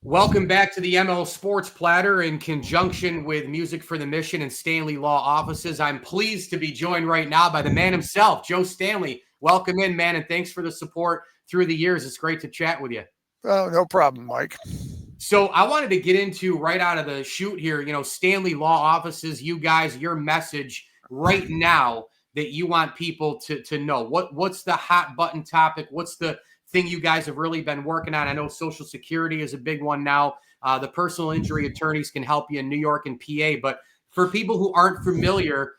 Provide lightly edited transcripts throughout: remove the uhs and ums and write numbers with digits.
Welcome back to the ML Sports Platter in conjunction with Music for the Mission and Stanley Law offices. I'm pleased to be joined right now by the man himself, Joe Stanley. Welcome in, man, and thanks for the support through the years. It's great to chat with you. Oh, no problem, Mike. So I wanted to get into right out of the chute here, Stanley Law offices, you guys, your message right now that you want people to know. What's the hot button topic? What's the thing you guys have really been working on? I know Social Security is a big one now. The personal injury attorneys can help you in New York and PA. But for people who aren't familiar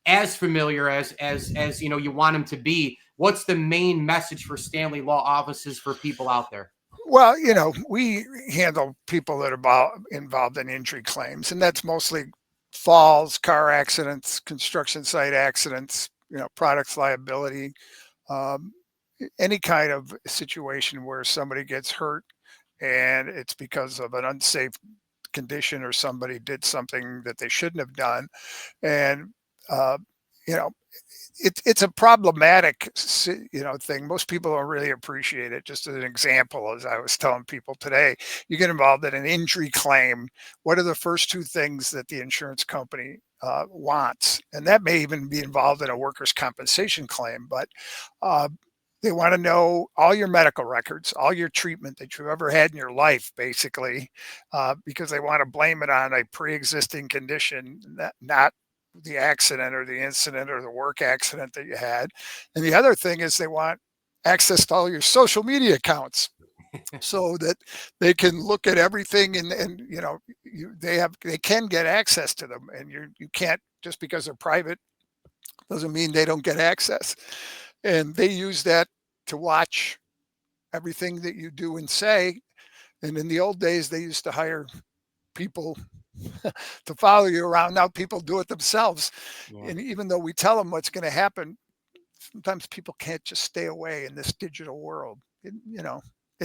as you want them to be, what's the main message for Stanley Law offices for people out there? Well, we handle people that are involved in injury claims, and that's mostly falls, car accidents, construction site accidents, products liability, um, any kind of situation where somebody gets hurt and it's because of an unsafe condition or somebody did something that they shouldn't have done. And, uh, you know, it's a problematic, thing. Most people don't really appreciate it. Just as an example, as I was telling people today, you get involved in an injury claim. What are the first two things that the insurance company wants? And that may even be involved in a workers' compensation claim, but uh, they want to know all your medical records, all your treatment that you've ever had in your life, basically, because they want to blame it on a pre-existing condition, not the accident or the incident or the work accident that you had. And the other thing is they want access to all your social media accounts so that they can look at everything and they can get access to them, and you can't, just because they're private doesn't mean they don't get access. And they use that to watch everything that you do and say. And in the old days, they used to hire people to follow you around. Now people do it themselves. Yeah. And even though we tell them what's going to happen, sometimes people can't just stay away in this digital world. And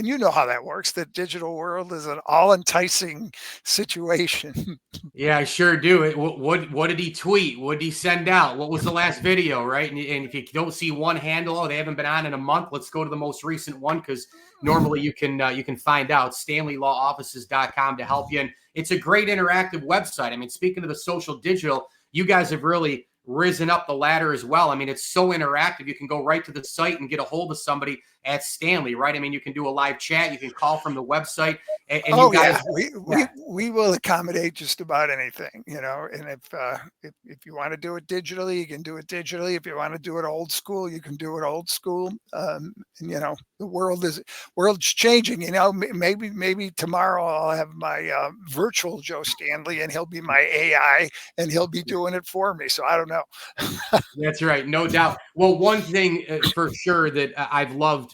you know how that works. The digital world is an all enticing situation. Yeah, I sure do. What did he tweet? What did he send out? What was the last video, right? And if you don't see one handle, oh, they haven't been on in a month, let's go to the most recent one, because normally you can find out. StanleyLawOffices.com to help you. And it's a great interactive website. I mean, speaking of the social digital, you guys have really risen up the ladder as well. I mean, it's so interactive. You can go right to the site and get a hold of somebody at Stanley, right? I mean, you can do a live chat. You can call from the website. And Oh, you guys, yeah, we will accommodate just about anything, And if you want to do it digitally, you can do it digitally. If you want to do it old school, you can do it old school. And the world's changing. Maybe tomorrow I'll have my virtual Joe Stanley, and he'll be my AI, and he'll be doing it for me. So I don't know. That's right, no doubt. Well, one thing for sure that I've loved,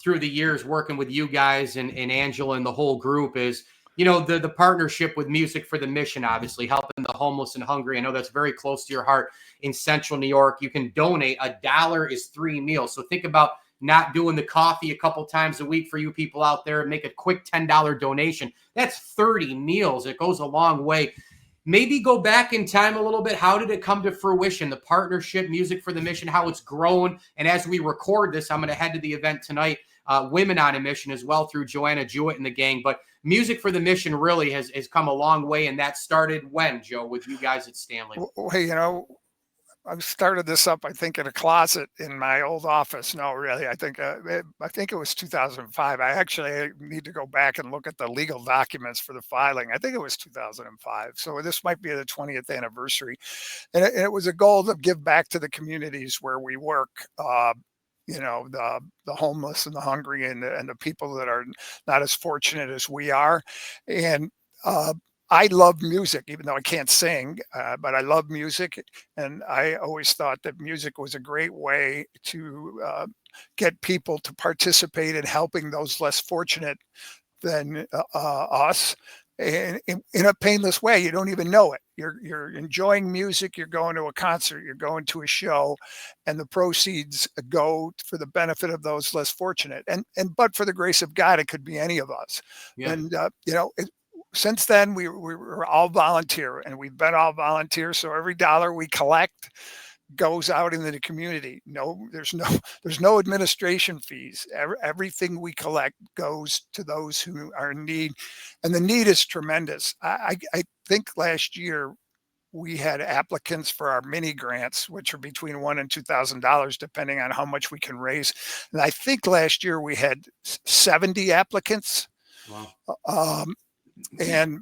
through the years working with you guys and Angela and the whole group is, the partnership with Music for the Mission, obviously helping the homeless and hungry. I know that's very close to your heart in Central New York. You can donate. $1 is 3 meals. So think about not doing the coffee a couple times a week for you people out there. Make a quick $10 donation. That's 30 meals. It goes a long way. Maybe go back in time a little bit. How did it come to fruition? The partnership, Music for the Mission, how it's grown. And as we record this, I'm going to head to the event tonight, Women on a Mission as well, through Joanna Jewett and the gang. But Music for the Mission really has come a long way. And that started when, Joe, with you guys at Stanley? Well, hey, I started this up, I think, in a closet in my old office. No, really, I think it was 2005. I actually need to go back and look at the legal documents for the filing. I think it was 2005. So this might be the 20th anniversary, and it was a goal to give back to the communities where we work. The homeless and the hungry and the people that are not as fortunate as we are, and I love music, even though I can't sing, but I love music. And I always thought that music was a great way to get people to participate in helping those less fortunate than us in a painless way. You don't even know it. You're enjoying music. You're going to a concert. You're going to a show, and the proceeds go for the benefit of those less fortunate. But for the grace of God, it could be any of us. Yeah. And since then, we were all volunteer, and we've been all volunteer. So every dollar we collect goes out into the community. There's no administration fees. Everything we collect goes to those who are in need, and the need is tremendous. I think last year we had applicants for our mini grants, which are between $1,000 and $2,000, depending on how much we can raise. And I think last year we had 70 applicants. Wow. And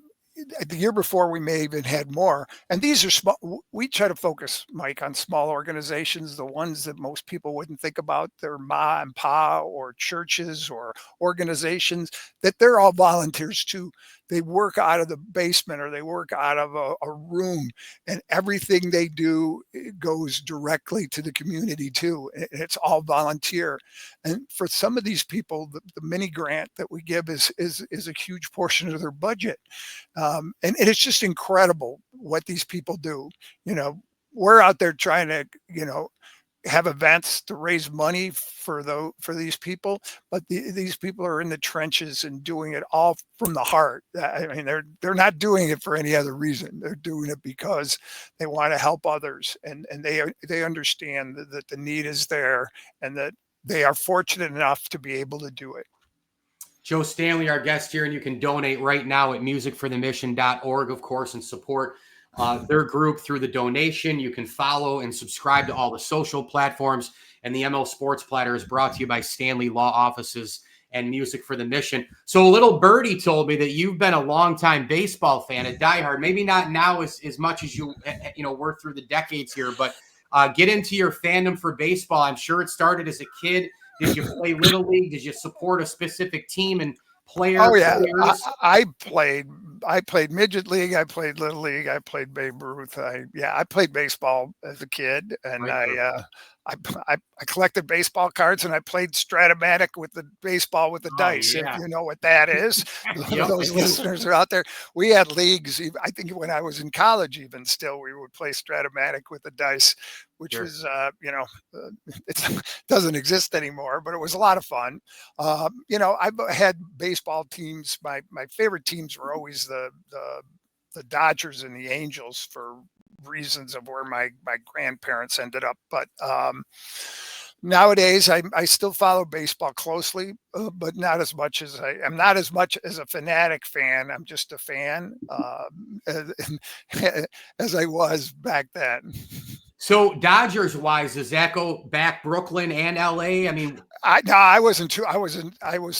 the year before we may even had more. And these are small. We try to focus, Mike, on small organizations, the ones that most people wouldn't think about. They're ma and pa or churches or organizations that they're all volunteers too. They work out of the basement or they work out of a room, and everything they do goes directly to the community too. It's all volunteer. And for some of these people, the mini grant that we give is a huge portion of their budget. And it's just incredible what these people do. We're out there trying to, have events to raise money for these people, but these people are in the trenches and doing it all from the heart. I mean, they're not doing it for any other reason. They're doing it because they want to help others, and they understand that the need is there and that they are fortunate enough to be able to do it. Joe Stanley, our guest here, and you can donate right now at musicforthemission.org, of course, and support their group through the donation. You can follow and subscribe to all the social platforms. And the ML Sports Platter is brought to you by Stanley Law Offices and Music for the Mission. So a little birdie told me that you've been a longtime baseball fan, a diehard, maybe not now as much as you were through the decades here, but get into your fandom for baseball. I'm sure it started as a kid. Did you play Little League? Did you support a specific team and player? Oh yeah, I played midget league. I played Little League. I played Babe Ruth. I played baseball as a kid, and I collected baseball cards, and I played Stratomatic with the baseball with the dice. Yeah. If you know what that is, those listeners are out there. We had leagues. I think when I was in college, even still, we would play Stratomatic with the dice, which was, it doesn't exist anymore, but it was a lot of fun. I've had baseball teams. My favorite teams were always the Dodgers and the Angels for reasons of where my grandparents ended up. But nowadays, I still follow baseball closely, but not as much as I'm not as much as a fanatic fan. I'm just a fan as I was back then. So Dodgers wise, does that go back Brooklyn and LA? I mean, I was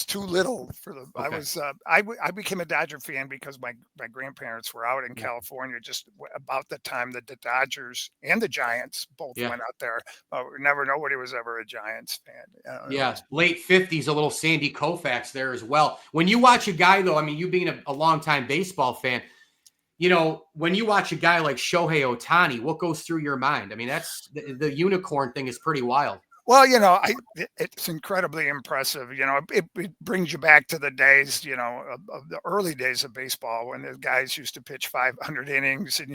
too little for the, okay. I became a Dodger fan because my grandparents were out in California just about the time that the Dodgers and the Giants both went out there. Nobody was ever a Giants fan. Late 50s, a little Sandy Koufax there as well. When you watch a guy though, I mean, you being a longtime baseball fan, when you watch a guy like Shohei Ohtani, what goes through your mind? I mean, that's the unicorn thing is pretty wild. Well, it's incredibly impressive. It brings you back to the days, of the early days of baseball when the guys used to pitch 500 innings, and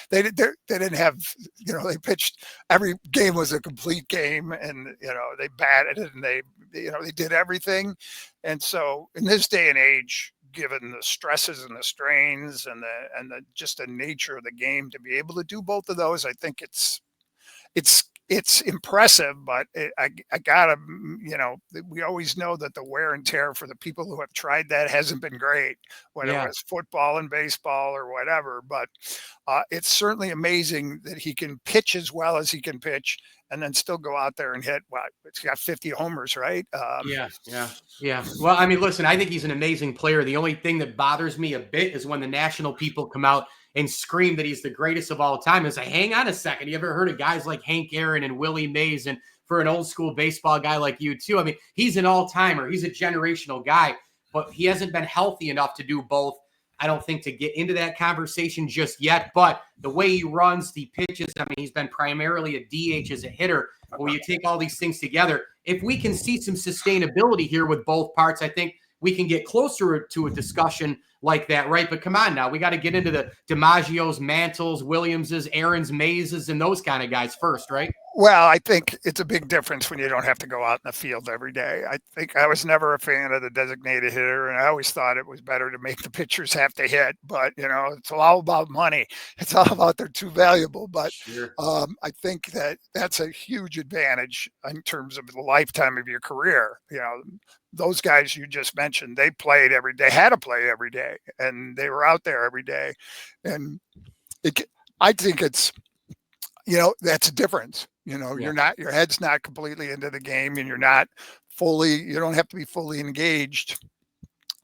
they didn't have, they pitched, every game was a complete game, and they batted and they did everything. And so in this day and age, given the stresses and the strains and the just the nature of the game, to be able to do both of those, I think it's impressive, but I gotta, we always know that the wear and tear for the people who have tried that hasn't been great, whether it was football and baseball or whatever. But it's certainly amazing that he can pitch as well as he can pitch, and then still go out there and hit. It's got 50 homers, right? Yeah. Well, I mean, listen, I think he's an amazing player. The only thing that bothers me a bit is when the national people come out and scream that he's the greatest of all time. It's like, hang on a second. You ever heard of guys like Hank Aaron and Willie Mays? And for an old school baseball guy like you too, I mean, he's an all-timer. He's a generational guy, but he hasn't been healthy enough to do both. I don't think to get into that conversation just yet, but the way he runs, the pitches, I mean, he's been primarily a DH as a hitter. When you take all these things together, if we can see some sustainability here with both parts, I think we can get closer to a discussion like that, right? But come on now, we got to get into the DiMaggio's, Mantles, Williamses, Aaron's, Mazes, and those kind of guys first, right? Well, I think it's a big difference when you don't have to go out in the field every day. I think I was never a fan of the designated hitter, and I always thought it was better to make the pitchers have to hit. But it's all about money. It's all about they're too valuable. But Sure. I think that's a huge advantage in terms of the lifetime of your career. Those guys you just mentioned, they played every day, had to play every day, and they were out there every day. And I think it's that's a difference. Yeah. Your head's not completely into the game, and you don't have to be fully engaged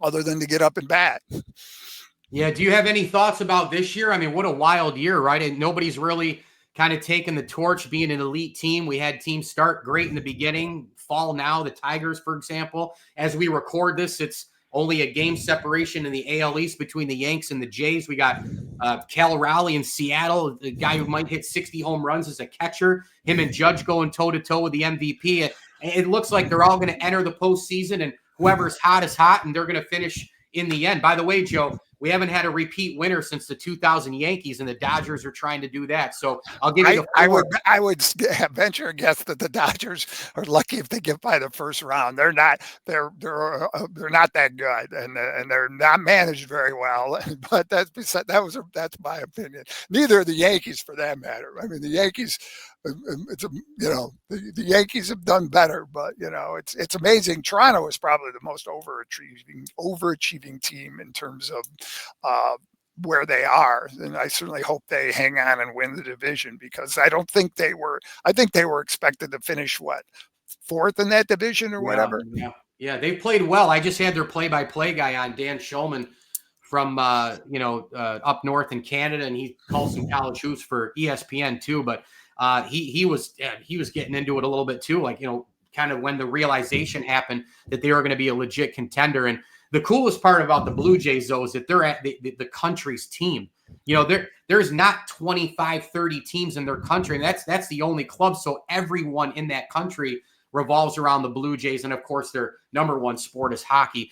other than to get up and bat. Yeah. Do you have any thoughts about this year? I mean, what a wild year, right? And nobody's really kind of taken the torch being an elite team. We had teams start great in the beginning, fall now. The Tigers, for example, as we record this, it's only a game separation in the AL East between the Yanks and the Jays. We got Cal Raleigh in Seattle, the guy who might hit 60 home runs as a catcher. Him and Judge going toe-to-toe with the MVP. It looks like they're all going to enter the postseason, and whoever's hot is hot, and they're going to finish in the end. By the way, Joe, we haven't had a repeat winner since the 2000 Yankees, and the Dodgers are trying to do that. So I'll give you the floor. I would venture a guess that the Dodgers are lucky if they get by the first round. They're not not that good, and they're not managed very well. But that's my opinion. Neither are the Yankees, for that matter. I mean, the Yankees. The Yankees have done better, but it's amazing. Toronto is probably the most overachieving team in terms of where they are, and I certainly hope they hang on and win the division, because I think they were expected to finich fourth in that division or whatever. Yeah, they played well. I just had their play-by-play guy on, Dan Schulman, from up north in Canada, and he calls some college hoops for ESPN too. But he was getting into it a little bit too, like kind of when the realization happened that they were going to be a legit contender. And the coolest part about the Blue Jays, though, is that they're at the country's team. There's not 25, 30 teams in their country, and that's the only club. So everyone in that country revolves around the Blue Jays, and of course their number one sport is hockey.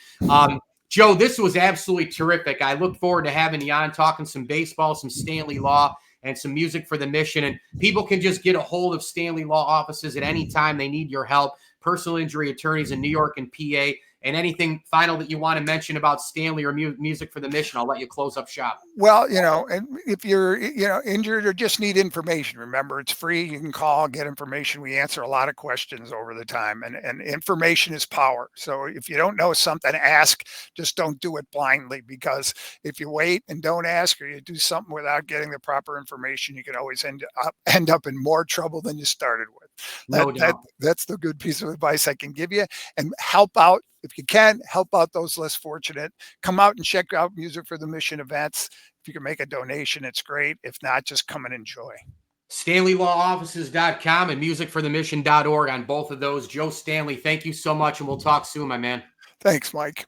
Joe, this was absolutely terrific. I look forward to having you on, talking some baseball, some Stanley Law, and some music for the mission. And people can just get a hold of Stanley Law offices at any time they need your help. Personal injury attorneys in New York and PA. And anything final that you want to mention about Stanley or music for the mission, I'll let you close up shop. Well, and if you're, injured or just need information, remember, it's free. You can call, get information. We answer a lot of questions over the time, and information is power. So if you don't know something, ask. Just don't do it blindly, because if you wait and don't ask, or you do something without getting the proper information, you can always end up in more trouble than you started with. No doubt. That's the good piece of advice I can give you. And help out. If you can, help out those less fortunate. Come out and check out Music for the Mission events. If you can make a donation, it's great. If not, just come and enjoy. StanleyLawOffices.com and musicforthemission.org on both of those. Joe Stanley, thank you so much, and we'll talk soon, my man. Thanks, Mike.